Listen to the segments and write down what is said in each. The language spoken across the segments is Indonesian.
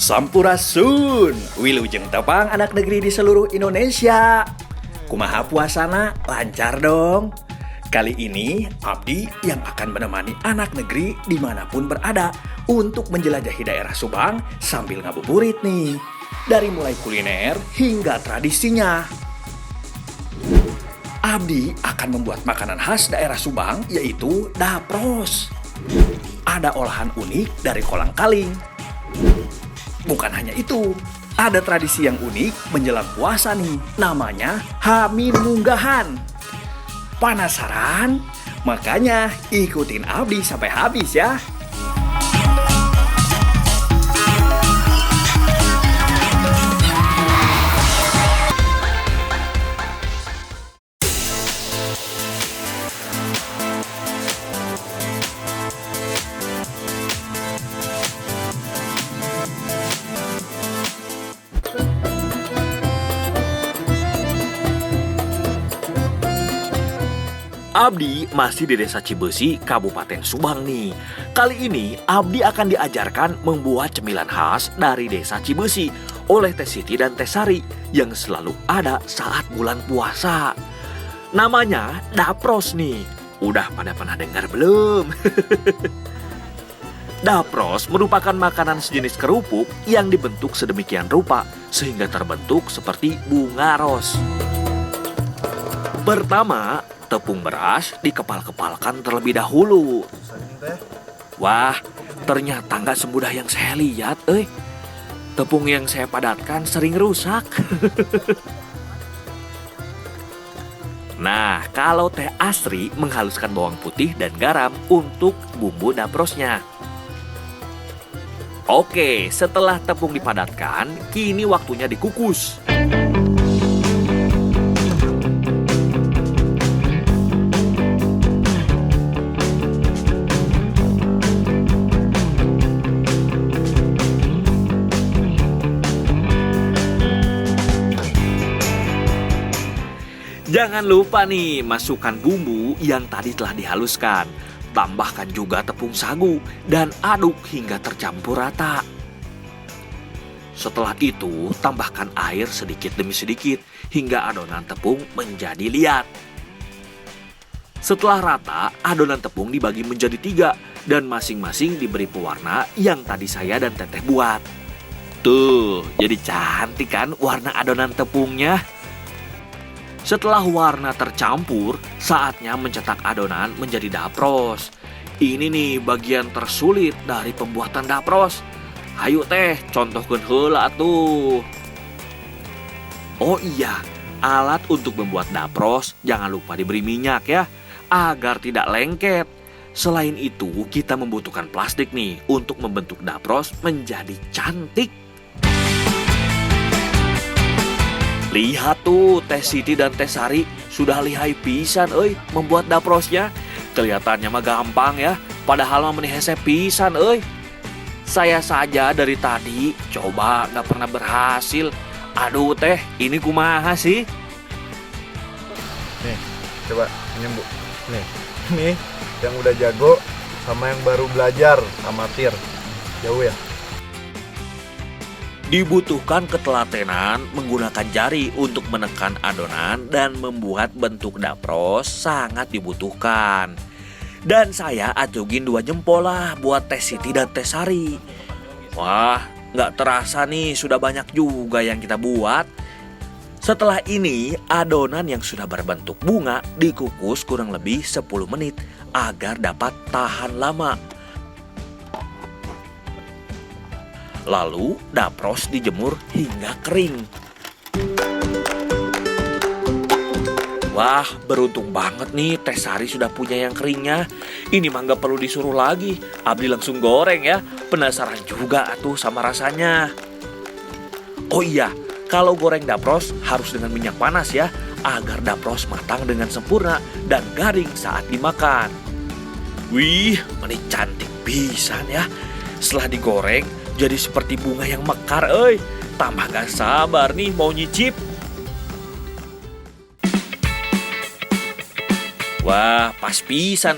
Sampurasun, wilujeng tepang anak negeri di seluruh Indonesia. Kumaha puasana, lancar dong. Kali ini Abdi yang akan menemani anak negeri dimanapun berada untuk menjelajahi daerah Subang sambil ngabuburit nih. Dari mulai kuliner hingga tradisinya. Abdi akan membuat makanan khas daerah Subang yaitu dapros. Ada olahan unik dari kolang kaling. Bukan hanya itu, ada tradisi yang unik menjelang puasa nih, namanya Hamin Munggahan. Penasaran? Makanya ikutin Abdi sampai habis ya. Abdi masih di Desa Cibesi, Kabupaten Subang nih. Kali ini Abdi akan diajarkan membuat cemilan khas dari Desa Cibesi oleh Teh Siti dan Teh Sari yang selalu ada saat bulan puasa. Namanya dapros nih. Udah pada pernah dengar belum? Dapros merupakan makanan sejenis kerupuk yang dibentuk sedemikian rupa sehingga terbentuk seperti bunga ros. Pertama, tepung beras dikepal-kepalkan terlebih dahulu. Wah, ternyata nggak semudah yang saya lihat, Tepung yang saya padatkan sering rusak. Nah, kalau Teh Asri menghaluskan bawang putih dan garam untuk bumbu daprosnya. Oke, setelah tepung dipadatkan, kini waktunya dikukus. Jangan lupa nih, masukkan bumbu yang tadi telah dihaluskan. Tambahkan juga tepung sagu dan aduk hingga tercampur rata. Setelah itu, tambahkan air sedikit demi sedikit hingga adonan tepung menjadi liat. Setelah rata, adonan tepung dibagi menjadi 3 dan masing-masing diberi pewarna yang tadi saya dan Teteh buat. Tuh, jadi cantik kan warna adonan tepungnya? Setelah warna tercampur, saatnya mencetak adonan menjadi dapros. Ini nih bagian tersulit dari pembuatan dapros. Hayu Teh, contohkeun heula atuh. Oh iya, alat untuk membuat dapros jangan lupa diberi minyak ya, agar tidak lengket. Selain itu, kita membutuhkan plastik nih untuk membentuk dapros menjadi cantik. Lihat tuh, Teh Siti dan Teh Sari sudah lihai pisan membuat daprosnya. Kelihatannya mah gampang ya, padahal mah meuni hese pisan Saya saja dari tadi coba gak pernah berhasil. Aduh Teh, ini kumaha sih? Nih, coba ini Bu. Nih yang udah jago sama yang baru belajar amatir. Jauh ya? Dibutuhkan ketelatenan menggunakan jari untuk menekan adonan dan membuat bentuk dapros sangat dibutuhkan. Dan saya acungin 2 jempol lah buat Teh Siti dan Teh Sari. Wah, gak terasa nih sudah banyak juga yang kita buat. Setelah ini, adonan yang sudah berbentuk bunga dikukus kurang lebih 10 menit agar dapat tahan lama. Lalu dapros dijemur hingga kering. Wah, beruntung banget nih Teh Sari sudah punya yang keringnya. Ini mah gak perlu disuruh lagi, Abdi langsung goreng ya. Penasaran juga atuh sama rasanya. Oh iya, kalau goreng dapros harus dengan minyak panas ya, agar dapros matang dengan sempurna dan garing saat dimakan. Wih, ini cantik pisan ya. Setelah digoreng, jadi seperti bunga yang mekar, Tambah gak sabar nih mau nyicip. Wah, pas pisan,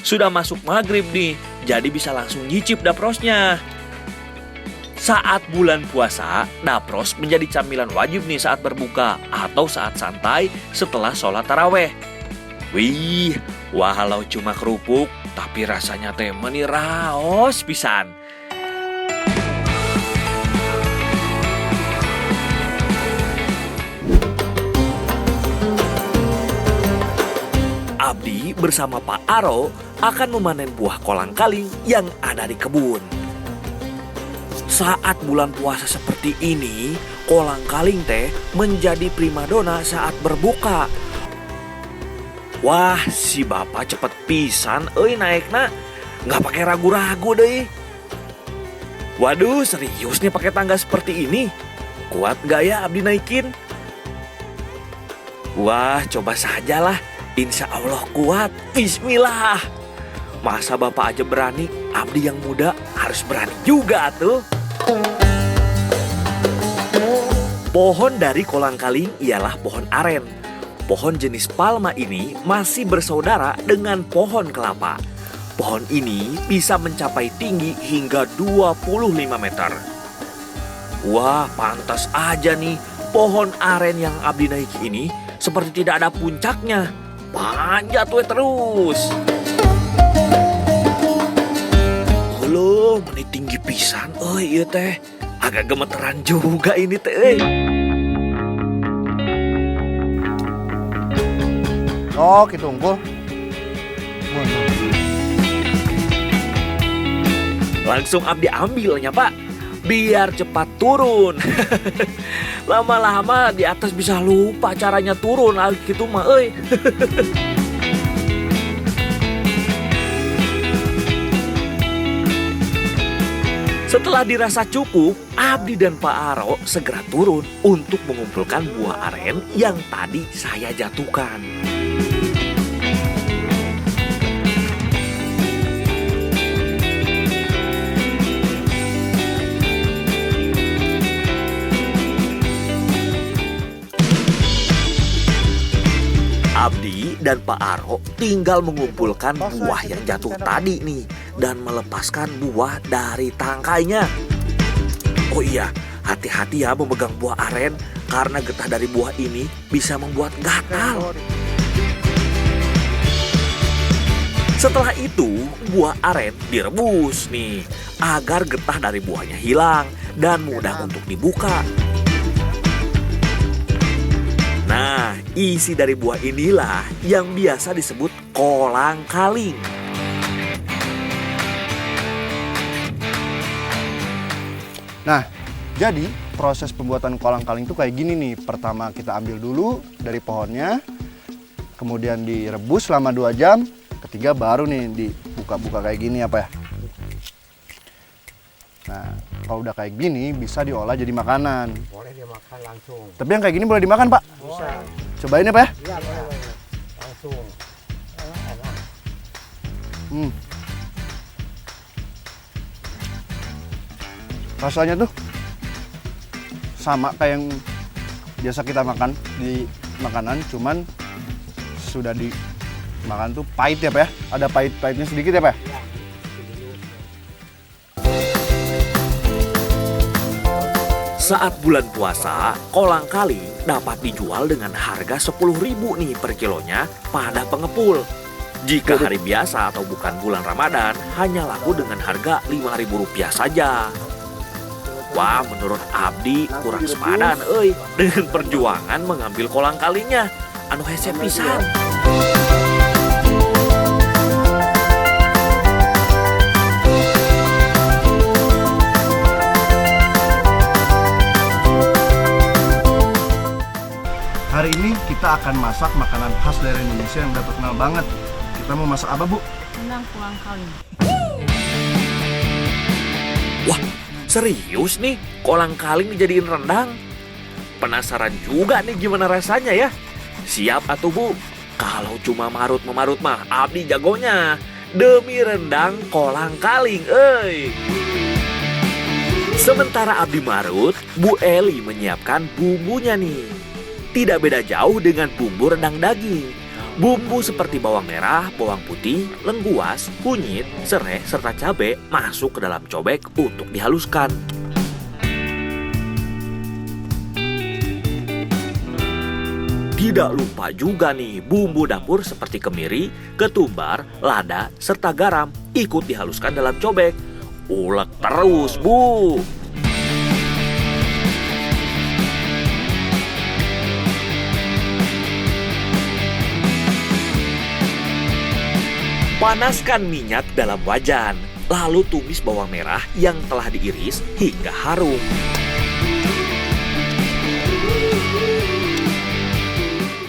Sudah masuk maghrib nih, jadi bisa langsung nyicip daprosnya. Saat bulan puasa, dapros menjadi camilan wajib nih saat berbuka atau saat santai setelah sholat taraweh. Wih, walau cuma kerupuk, tapi rasanya teh meniraos pisan. Abdi bersama Pak Aro akan memanen buah kolang-kaling yang ada di kebun. Saat bulan puasa seperti ini, kolang-kaling teh menjadi primadona saat berbuka. Wah, si bapak cepet pisan naikna, nggak pakai ragu-ragu deh. Waduh, serius nih pakai tangga seperti ini? Kuat nggak ya Abdi naikin? Wah, coba sajalah. Insya Allah kuat. Bismillah. Masa bapak aja berani, Abdi yang muda harus berani juga tuh. Pohon dari kolang-kaling ialah pohon aren. Pohon jenis palma ini masih bersaudara dengan pohon kelapa. Pohon ini bisa mencapai tinggi hingga 25 meter. Wah, pantas aja nih pohon aren yang Abdi naiki ini seperti tidak ada puncaknya. Panjat we terus. Halo, menit tinggi pisan. Oh iya teh, agak gemeteran juga ini teh. Oh gitu unggul. Langsung Abdi ambilnya Pak, biar cepat turun. Lama-lama di atas bisa lupa caranya turun gitu mah euy. Setelah dirasa cukup, Abdi dan Pak Aro segera turun untuk mengumpulkan buah aren yang tadi saya jatuhkan. Abdi dan Pak Aro tinggal mengumpulkan buah yang jatuh tadi nih dan melepaskan buah dari tangkainya. Oh iya, hati-hati ya memegang buah aren karena getah dari buah ini bisa membuat gatal. Setelah itu, buah aren direbus nih agar getah dari buahnya hilang dan mudah untuk dibuka. Nah, isi dari buah inilah yang biasa disebut kolang-kaling. Nah, jadi proses pembuatan kolang-kaling itu kayak gini nih. Pertama kita ambil dulu dari pohonnya, kemudian direbus selama 2 jam, ketiga baru nih dibuka-buka kayak gini apa ya. Nah, kalau udah kayak gini bisa diolah jadi makanan. Boleh dimakan langsung. Tapi yang kayak gini boleh dimakan, Pak? Bisa. Cobain ya, Pak ya? Iya, boleh. Langsung. Enak. Rasanya tuh sama kayak yang biasa kita makan di makanan, cuman sudah dimakan tuh pahit ya, Pak ya? Ada pahit-pahitnya sedikit ya, Pak ya? Saat bulan puasa, kolang-kaling dapat dijual dengan harga 10.000 nih per kilonya pada pengepul. Jika hari biasa atau bukan bulan Ramadan, hanya laku dengan harga Rp5.000 saja. Wah, menurut Abdi kurang sepadan dengan perjuangan mengambil kolang-kalingnya. Anu hese pisan. Hari ini kita akan masak makanan khas dari Indonesia yang udah terkenal banget. Kita mau masak apa, Bu? Rendang kolang-kaling. Wah, serius nih kolang-kaling dijadiin rendang? Penasaran juga nih gimana rasanya ya? Siap atuh Bu? Kalau cuma marut-memarut mah Abdi jagonya. Demi rendang kolang-kaling, Sementara Abdi marut, Bu Eli menyiapkan bumbunya nih. Tidak beda jauh dengan bumbu rendang daging. Bumbu seperti bawang merah, bawang putih, lengkuas, kunyit, serai, serta cabai masuk ke dalam cobek untuk dihaluskan. Tidak lupa juga nih bumbu dapur seperti kemiri, ketumbar, lada, serta garam ikut dihaluskan dalam cobek. Ulek terus, Bu. Panaskan minyak dalam wajan, lalu tumis bawang merah yang telah diiris hingga harum.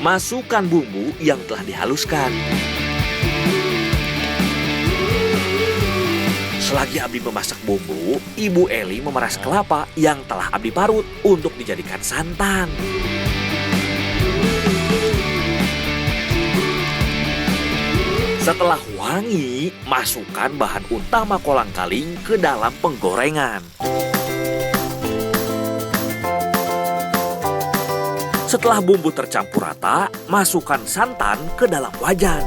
Masukkan bumbu yang telah dihaluskan. Selagi Abdi memasak bumbu, Ibu Eli memeras kelapa yang telah Abdi parut untuk dijadikan santan. Setelah wangi, masukkan bahan utama kolang-kaling ke dalam penggorengan. Setelah bumbu tercampur rata, masukkan santan ke dalam wajan.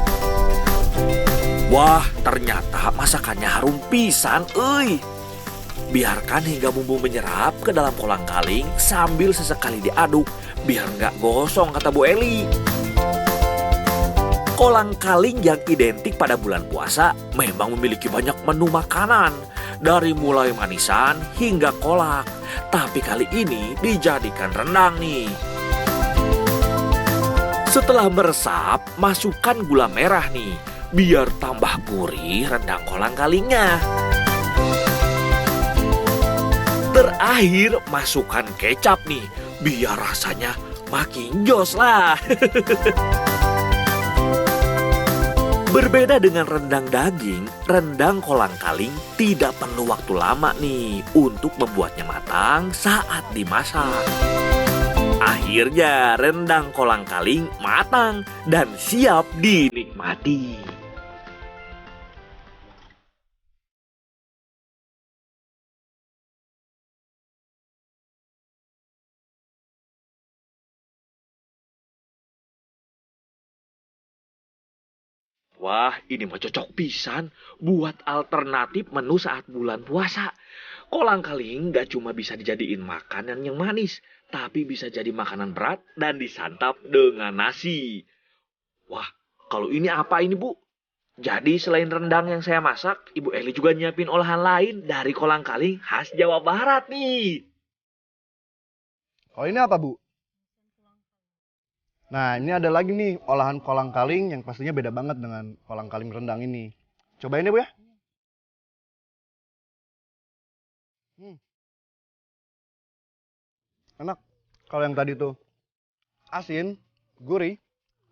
Wah, ternyata masakannya harum pisan, euy. Biarkan hingga bumbu menyerap ke dalam kolang-kaling sambil sesekali diaduk, biar nggak gosong, kata Bu Eli. Kolang-kaling yang identik pada bulan puasa memang memiliki banyak menu makanan, dari mulai manisan hingga kolak. Tapi kali ini dijadikan rendang nih. Setelah meresap, masukkan gula merah nih, biar tambah gurih rendang kolang-kalingnya. Terakhir, masukkan kecap nih, biar rasanya makin jos lah. Berbeda dengan rendang daging, rendang kolang-kaling tidak perlu waktu lama nih untuk membuatnya matang saat dimasak. Akhirnya rendang kolang-kaling matang dan siap dinikmati. Wah, ini mah cocok pisan buat alternatif menu saat bulan puasa. Kolang-kaling gak cuma bisa dijadiin makanan yang manis, tapi bisa jadi makanan berat dan disantap dengan nasi. Wah, kalau ini apa ini, Bu? Jadi selain rendang yang saya masak, Ibu Eli juga nyiapin olahan lain dari kolang-kaling khas Jawa Barat nih. Oh, ini apa, Bu? Nah, ini ada lagi nih olahan kolang-kaling yang pastinya beda banget dengan kolang-kaling rendang ini. Cobain deh, Bu ya. Enak. Kalau yang tadi tuh asin, gurih,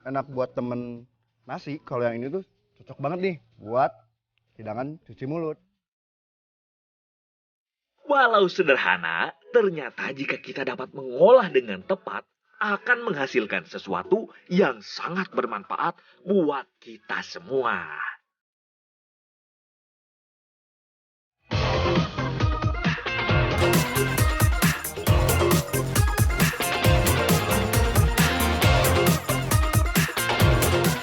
enak buat temen nasi. Kalau yang ini tuh cocok banget nih buat hidangan cuci mulut. Walau sederhana, ternyata jika kita dapat mengolah dengan tepat, akan menghasilkan sesuatu yang sangat bermanfaat buat kita semua.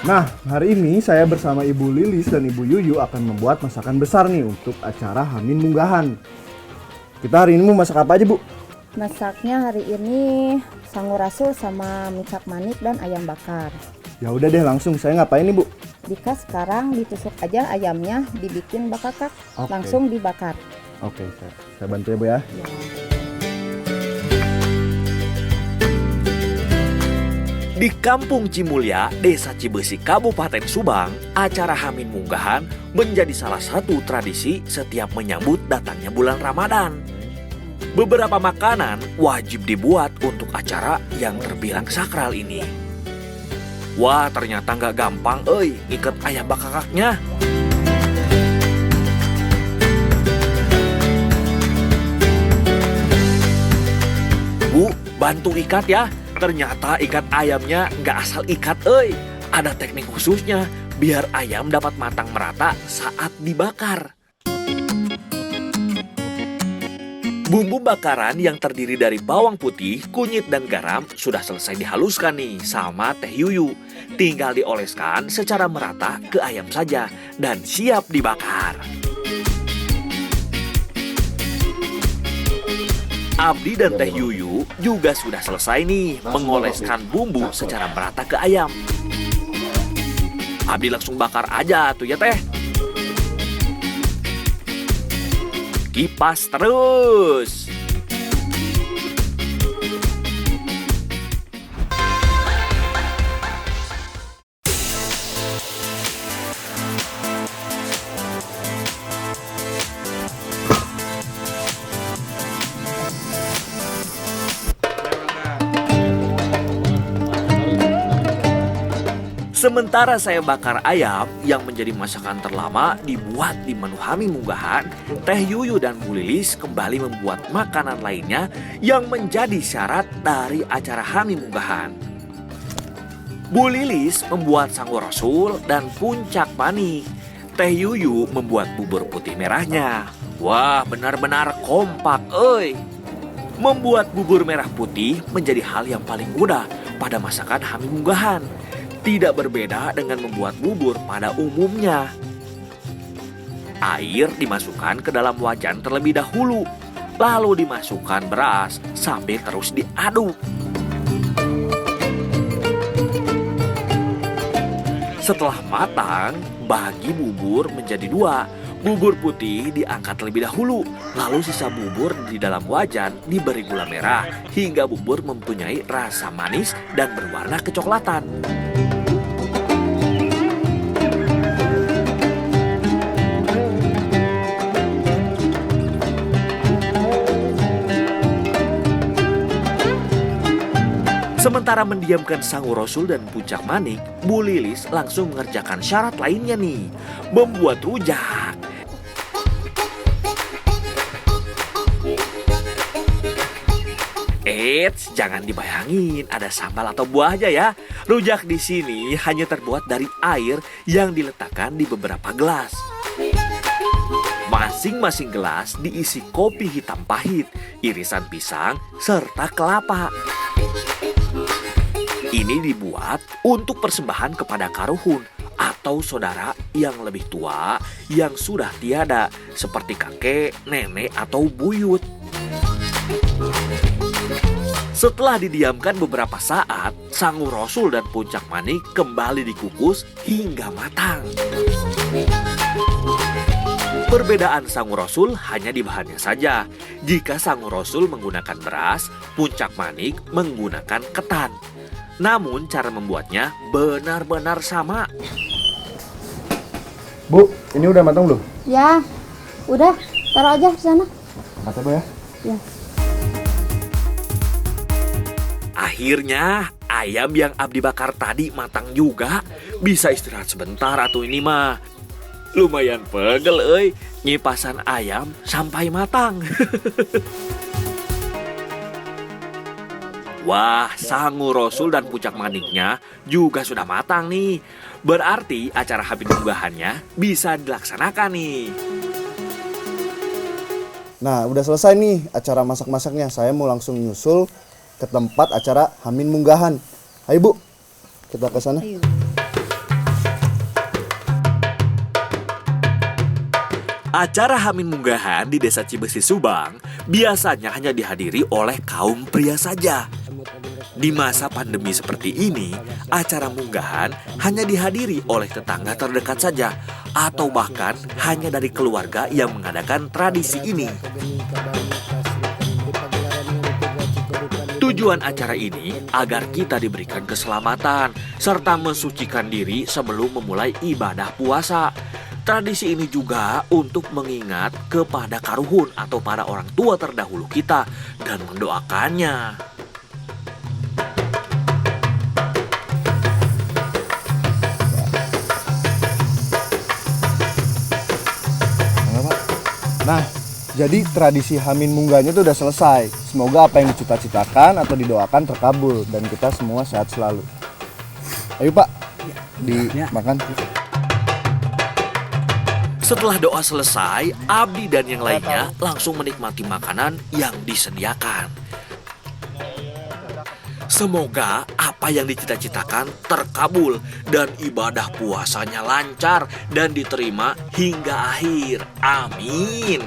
Nah, hari ini saya bersama Ibu Lilis dan Ibu Yuyu akan membuat masakan besar nih untuk acara Hamin Munggahan. Kita hari ini mau masak apa aja, Bu? Masaknya hari ini sangur rasul sama micak manik dan ayam bakar. Ya udah deh, langsung. Saya ngapain nih, Bu? Jika sekarang ditusuk aja ayamnya, dibikin bakakak, Oke. langsung dibakar. Oke, saya bantu ya, Bu ya. Di Kampung Cimulya, Desa Cibesi, Kabupaten Subang, acara Hamin Munggahan menjadi salah satu tradisi setiap menyambut datangnya bulan Ramadan. Beberapa makanan wajib dibuat untuk acara yang terbilang sakral ini. Wah, ternyata nggak gampang, ngiket ayam bakakaknya. Bu, bantu ikat ya. Ternyata ikat ayamnya nggak asal ikat, Ada teknik khususnya biar ayam dapat matang merata saat dibakar. Bumbu bakaran yang terdiri dari bawang putih, kunyit, dan garam sudah selesai dihaluskan nih sama teh yuyu. Tinggal dioleskan secara merata ke ayam saja dan siap dibakar. Abdi dan Teh Yuyu juga sudah selesai nih mengoleskan bumbu secara merata ke ayam. Abdi langsung bakar aja tuh ya Teh. Kipas terus. Sementara saya bakar ayam yang menjadi masakan terlama dibuat di menu Hami Munggahan, Teh Yuyu dan Bu Lilis kembali membuat makanan lainnya yang menjadi syarat dari acara Hami Munggahan. Bu Lilis membuat sango rasul dan puncak manik. Teh Yuyu membuat bubur putih merahnya. Wah, benar-benar kompak, euy. Membuat bubur merah putih menjadi hal yang paling mudah pada masakan Hami Munggahan. Tidak berbeda dengan membuat bubur pada umumnya. Air dimasukkan ke dalam wajan terlebih dahulu, lalu dimasukkan beras sambil terus diaduk. Setelah matang, bagi bubur menjadi dua. Bubur putih diangkat terlebih dahulu, lalu sisa bubur di dalam wajan diberi gula merah hingga bubur mempunyai rasa manis dan berwarna kecoklatan. Sementara mendiamkan sango rasul dan puncak manik, Bu Lilis langsung mengerjakan syarat lainnya nih, membuat rujak. Eits, jangan dibayangin ada sambal atau buah aja ya. Rujak di sini hanya terbuat dari air yang diletakkan di beberapa gelas. Masing-masing gelas diisi kopi hitam pahit, irisan pisang, serta kelapa. Ini dibuat untuk persembahan kepada karuhun atau saudara yang lebih tua yang sudah tiada, seperti kakek, nenek, atau buyut. Setelah didiamkan beberapa saat, sango rasul dan puncak manik kembali dikukus hingga matang. Perbedaan sango rasul hanya di bahannya saja. Jika sango rasul menggunakan beras, puncak manik menggunakan ketan. Namun cara membuatnya benar-benar sama. Bu, ini udah matang belum? Ya, udah, taruh aja di sana. Kata Bu ya. Ya. Akhirnya ayam yang Abdi bakar tadi matang juga. Bisa istirahat sebentar atau ini mah. Lumayan pegel euy, ngipasan ayam sampai matang. Wah, sango rasul dan puncak maniknya juga sudah matang nih. Berarti acara Hami Munggahannya bisa dilaksanakan nih. Nah, udah selesai nih acara masak-masaknya. Saya mau langsung nyusul ke tempat acara Hami Munggahan. Ayo Bu, kita ke sana. Ayo. Acara Hami Munggahan di Desa Cibesi Subang biasanya hanya dihadiri oleh kaum pria saja. Di masa pandemi seperti ini, acara munggahan hanya dihadiri oleh tetangga terdekat saja atau bahkan hanya dari keluarga yang mengadakan tradisi ini. Tujuan acara ini agar kita diberikan keselamatan serta mensucikan diri sebelum memulai ibadah puasa. Tradisi ini juga untuk mengingat kepada karuhun atau para orang tua terdahulu kita dan mendoakannya. Nah, jadi tradisi Hami Munggahannya itu udah selesai. Semoga apa yang dicita-citakan atau didoakan terkabul dan kita semua sehat selalu. Ayo Pak, dimakan. Setelah doa selesai, Abdi dan yang lainnya langsung menikmati makanan yang disediakan. Semoga apa yang dicita-citakan terkabul dan ibadah puasanya lancar dan diterima hingga akhir. Amin.